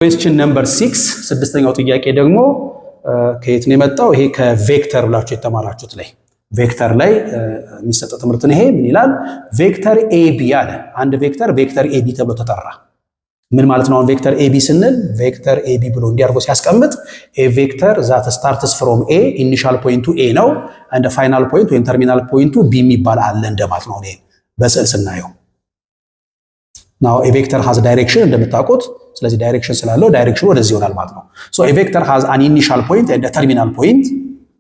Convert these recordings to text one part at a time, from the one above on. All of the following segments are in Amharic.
Question number 6 ስድስተኛው ጥያቄ ደግሞ ከየት ነው የመጣው? ይሄ ከቬክተር ብላችሁ የተማራችሁት ላይ ቬክተር ላይ የሚሰጠው ትምህርት ነው። ይሄ ምን ይላል? ቬክተር ኤቢ አለ። አንድ ቬክተር ቬክተር ኤቢ ተብሎ ተጠራ። ምን ማለት ነው? ቬክተር ኤቢ ስንል ቬክተር ኤቢ ብሎ እንዲያርጎ ሲያስቀምጥ ኤ ቬክተር ዛት ስታርትስ ፍሮም ኤ ኢኒሻል ፖይንቱ ኤ ነው አንድ ፋይናል ፖይንት ወይም ተርሚናል ፖይንቱ ቢ የሚባል አለ እንደማለት ነው። ይሄ በስዕል ስናየው now a vector has direction እንደምታውቁት። ስለዚህ ዳይሬክሽን ስላለው ዳይሬክሽኑ ወደዚህ ይሆናል ማለት ነው። so a vector has an initial point and a terminal point።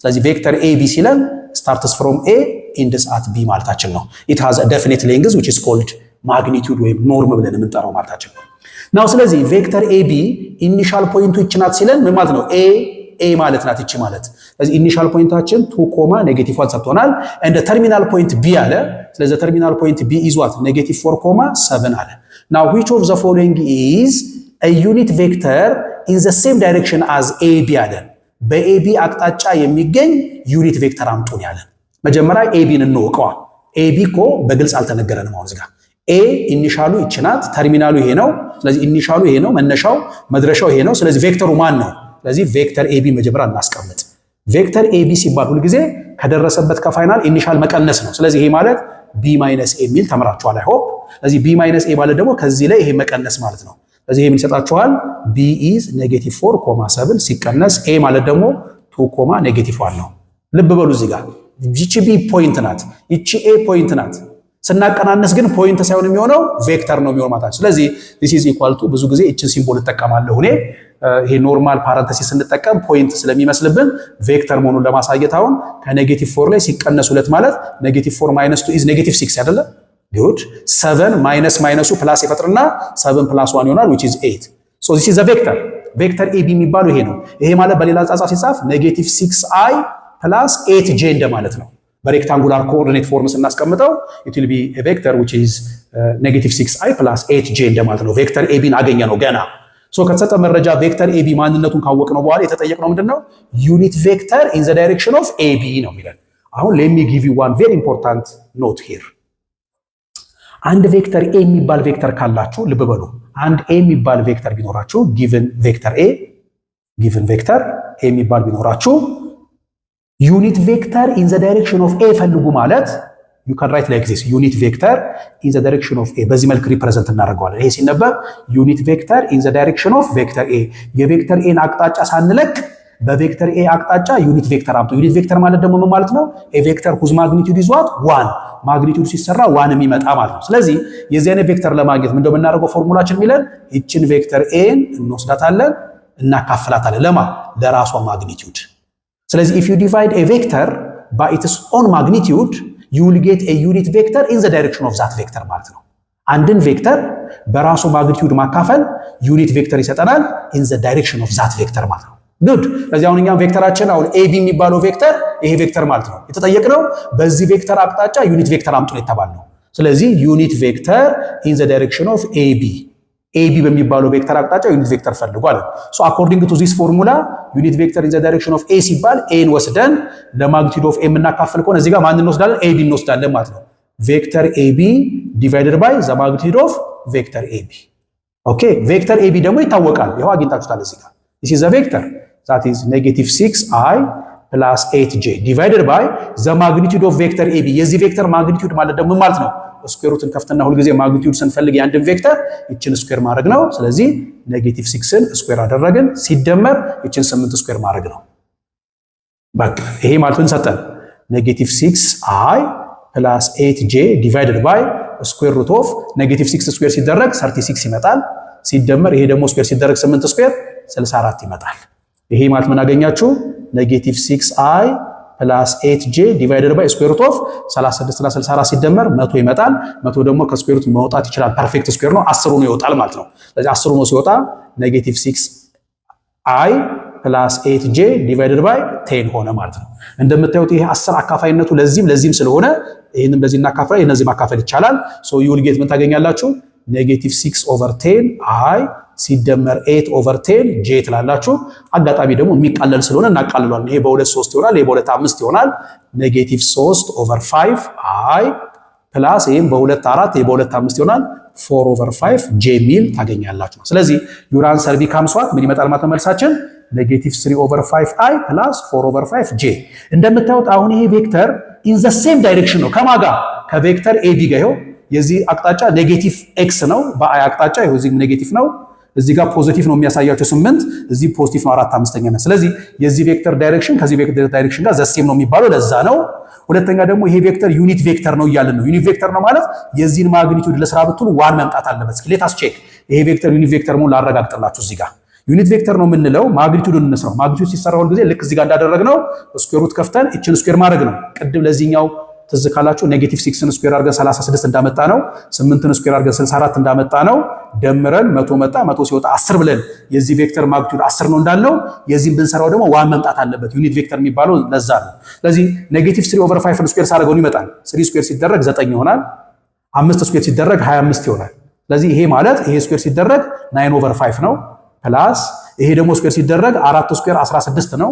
ስለዚህ ቬክተር AB ሲለን starts from A ends at B ማለታችን ነው። it has a definite length which is called magnitude ወይም ኖርም ብለን የምንጠራው ማለታችን ነው። now ስለዚህ ቬክተር AB ኢኒሻል ፖይንቱ ይች ናት ሲለን ምን ማለት ነው? A ማለት ናት ይች ማለት። ስለዚህ ኢኒሻል ፖይንታችን 2, -1 ሰጥቶናል and the terminal point B አለ። ስለዚህ terminal point B is what? -4, 7 አለ። now which of the following is a unit vector in the same direction as AB አለ። በAB አቅጣጫ የሚገኝ ዩኒት ቬክተር አምጡን ያለ። መጀመሪያ ABን እንወቀዋ። AB እኮ በግልጽ አልተነገረንም። አሁን እዚህ ጋር A ኢኒሻሉ ይች ናት፣ ተርሚናሉ ይሄ ነው። ስለዚህ ኢኒሻሉ ይሄ ነው፣ መነሻው መድረሻው ይሄ ነው። ስለዚህ ቬክተሩ ማን ነው? ስለዚህ ቬክተር AB መጀመሪያ እናስቀምጥ። ቬክተር AB ሲባል ሁሉ ጊዜ ከደረሰበት ከፋይናል ኢኒሻል መቀነስ ነው። ስለዚህ ይሄ ማለት B - A የሚል ተምራችኋል አይ ሆፕ። ስለዚህ B - A ማለት ደግሞ ከዚህ ላይ ይሄ መቀነስ ማለት ነው። ስለዚህ ይሄ ምን ይሰጣችኋል? B is -4, 7 ሲቀነስ A ማለት ደግሞ 2, -1 ነው። ልብ በሉ እዚህ ጋር ይቺ B ፖይንት ናት፣ ይቺ A ፖይንት ናት። ስናቀናነስ ግን ፖይንት ሳይሆን የሚሆነው ቬክተር ነው የሚሆነው ማለት ነው። ስለዚህ this is equal to ብዙ ጊዜ እቺን ሲምቦል እጠቀማለሁ እኔ። ይሄ ኖርማል ፓራንተሲስ ስንጠቀም ፖይንት ስለሚመስልብን ቬክተር መሆኑን ለማሳየት አሁን ከ-4 ላይ ሲቀነስ 2 ማለት -4 - 2 is -6 አይደለ? good 7 ማይነሱ ፕላስ ይፈጥርና 7 + 1 ይሆናል which is 8 so this is a vector ቬክተር AB የሚባለው ይሄ ነው። ይሄ ማለት በሌላ አጻጻፍ ሲጻፍ -6i + 8j እንደማለት ነው። በሬክታንጉላር ኮኦርዲኔት ፎርም ስናስቀምጠው it will be a vector which is -6i + 8j እንደማለት ነው። ቬክተር ABን አገኘ ነው ገና። ሶ ከተሰጠ መረጃ ቬክተር AB ማንነቱን ካወቅነው በኋላ የተጠየቅነው ምንድነው? ዩኒት ቬክተር in the direction of AB ነው የሚለን። አሁን let me give you one very important note here። አንድ ቬክተር A የሚባል ቬክተር ካላችሁ ልብ በሉ። አንድ A የሚባል ቬክተር ቢኖራችሁ given ቬክተር A የሚባል ቢኖራችሁ ዩኒት ቬክተር in the direction of A ፈልጉ ማለት you can write like this unit vector in the direction of A በዚህ መልክ ሪፕሬዘንት እናደርገዋለን። ይሄ ሲነበብ unit vector in the direction of vector A የቬክተር A አቅጣጫ ሳንለቅ በቬክተር A አቅጣጫ ዩኒት ቬክተር አምጡ። ዩኒት ቬክተር ማለት ደግሞ ምን ማለት ነው? a vector whose magnitude is what 1 ማግኒቲዩድ ሲሰራ 1 የሚመጣ ማለት ነው። ስለዚህ የዚህ አይነት ቬክተር ለማግኘት ምን እንደምናደርገው ፎርሙላችን የሚለን እቺን ቬክተር A እንወስዳታለን እናካፍላታለን ለማ ለራሷ ማግኒቲዩድ። ስለዚህ if you divide a vector by its own magnitude you will get a unit vector in the direction of that vector ማለት ነው። አንድን ቬክተር በራሱ ማግኒቲዩድ ማካፈል ዩኒት ቬክተር ይሰጠናል in the direction of that vector ማለት ነው። good ስለዚህ አሁን እኛም ቬክተራችን አሁን AB የሚባለው ቬክተር ይሄ ቬክተር ማለት ነው። የተጠየቅነው በዚህ ቬክተር አቅጣጫ ዩኒት ቬክተር አምጡ ነው የተባልነው። ስለዚህ ዩኒት ቬክተር in the direction of AB በሚባለው ቬክተር አቅጣጫ ዩኒት ቬክተር ፈልጓል። so according to this formula ዩኒት ቬክተር in the direction of A ሲባል A ወስደን ለማግኒቲዩድ ኦፍ A የምናካፍል ከሆነ እዚህ ጋር ማንን እንወስዳለን? AB እንወስዳለን ማለት ነው። ቬክተር AB divided by the magnitude of ቬክተር AB ኦኬ። ቬክተር AB ደግሞ ይታወቃል። ይሄው አግኝታችሁታል እዚህ ጋር this is a vector that is -6i + 8j divided by the magnitude of vector AB የዚህ ቬክተር ማግኒቲዩድ ማለት ደግሞ ምን ማለት ነው? ስኩዌር ሩትን ከፍተና ሁሉ ጊዜ ማግኒቲዩድ ስንፈልግ ያንድን ቬክተር ይችን ስኩዌር ማድረግ ነው። ስለዚህ -6ን ስኩዌር አደረግን ሲደመር ይችን 8 ስኩዌር ማድረግ ነው። በቃ ይሄ ማለት ምን ሰጠን? -6i + 8j divided by square root of -6 ስኩዌር ሲደረግ 36 ይመጣል። ሲደመር ይሄ ደግሞ ስኩዌር ሲደረግ 8 ስኩዌር 64 ይመጣል። ይሄ ማለት ምን አገኛችሁ? -6i + 8j divided by square root of 36 እና 64 ሲደመር 100 ይመጣል። 100 ደግሞ ከስኩዌር ሩት መውጣት ይችላል። ፐርፌክት ስኩዌር ነው። 10 ነው ይወጣል ማለት ነው። ስለዚህ 10 ነው ሲወጣ -6i + 8j divided by 10 ሆነ ማለት ነው። እንደምታዩት ይሄ 10 አካፋይነቱ ለዚህም ስለሆነ ይሄንን በዚህ እናካፍላ እነዚህ ማካፈል ይቻላል። so you will get ምን ታገኛላችሁ? -6/10i ሲደመር 8/10 j ትላላችሁ። አጋጣሚ ደግሞ የሚቃለል ስለሆነ እናቃልሏለን። ይሄ በ2 3 ይሆናል፣ ይሄ በ2 5 ይሆናል። -3/5i ፕላስ ይሄም በ2 4 ይሄ በ2 5 ይሆናል 4/5 j ሚል ታገኛላችሁ። ስለዚህ your answer becomes what ምን ይመጣል ማለት ነው መልሳችን -3/5i + 4/5j። እንደምታዩት አሁን ይሄ ቬክተር in the same direction ነው ከማጋ ከቬክተር ab ጋር ይሄው የዚህ አቅጣጫ ኔጌቲቭ x ነው በአይ አቅጣጫ ይሄው እዚህ ኔጌቲቭ ነው እዚህ ጋር ፖዚቲቭ ነው የሚያሳያቸው 8 እዚህ ፖዚቲቭ ነው 4/5ኛ ነው። ስለዚህ የዚህ ቬክተር ዳይሬክሽን ከዚህ ቬክተር ዳይሬክሽን ጋር ዘሴም ነው የሚባለው ለዛ ነው። ሁለተኛ ደግሞ ይሄ ቬክተር ዩኒት ቬክተር ነው እያልን ነው። ዩኒት ቬክተር ነው ማለት የዚህን ማግኒቲዩድ ለስራ ብትሉ ዋን መምጣት አለበት። እስኪ ሌታስ ቼክ ይሄ ቬክተር ዩኒት ቬክተር መሆኑን ላረጋግጥላችሁ። እዚህ ጋር ዩኒት ቬክተር ነው የምንለው ማግኒቲዩድን እንስራው። ማግኒቲዩድ ሲሰራ ሁሉ ጊዜ ልክ እዚህ ጋር እንዳደረግነው ስኩዌር ሩት ከፍተን እችን ስኩዌር ማድረግ ነው። ቅድም ለዚህኛው ትዝ ካላችሁ -6ን ስኩዌር አድርገን 36 እንዳመጣ ነው 8ን ስኩዌር አድርገን 64 እንዳመጣ ነው ደምረን 100 መጣ 100 ሲወጣ 10 ብለን የዚህ ቬክተር ማግኒቲዩድ 10 ነው እንዳልነው የዚህን ብንሰራው ደግሞ ዋን መምጣት አለበት። ዩኒት ቬክተር የሚባለው ለዛ ነው። ስለዚህ -3/5 ስኩዌር ሳደርገው ይመጣል 3 ስኩዌር ሲደረግ 9 ይሆናል 5 ስኩዌር ሲደረግ 25 ይሆናል። ስለዚህ ይሄ ማለት ይሄ ስኩዌር ሲደረግ 9/5 ነው ፕላስ ይሄ ደግሞ ስኩዌር ሲደረግ 4 ስኩዌር 16 ነው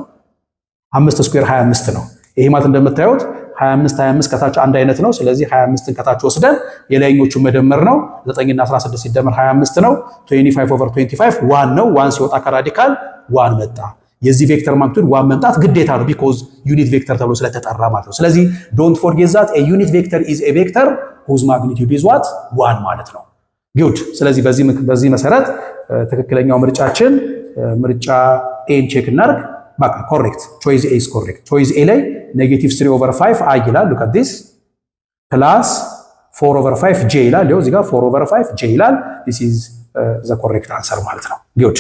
5 ስኩዌር 25 ነው። ይሄ ማለት እንደምታዩት 25 ከታች አንድ አይነት ነው። ስለዚህ 25ን ከታች ወስደን የላይኞቹን መደመር ነው 9 እና 16 ሲደመር 25 ነው 25/25 1 ነው 1 ሲወጣ ከራዲካል 1 መጣ። የዚህ ቬክተር ማግኒቲዩድ 1 መምጣት ግዴታ ነው ቢኮዝ ዩኒት ቬክተር ተብሎ ስለተጠራ ማለት ነው። ስለዚህ ዶንት ፎርጌት ዛት ኤ ዩኒት ቬክተር ኢዝ ኤ ቬክተር ሁዝ ማግኒቲዩድ ኢዝ ዋት 1 ማለት ነው። ጉድ። ስለዚህ በዚህ መሰረት ትክክለኛው ምርጫችን ምርጫ ኤን ቼክ እናርግ። በቃ ኮሬክት ቾይስ ኤ ኢዝ ኮሬክት። ቾይስ ኤ ላይ -3/5 አይ ይላል ሉክ አት ዲስ ፕላስ 4/5 j ይላል። ይኸው እዚህ ጋር 4/5 j ይላል። ዲስ ኢዝ ዘ ኮሬክት አንሰር ማለት ነው። ጉድ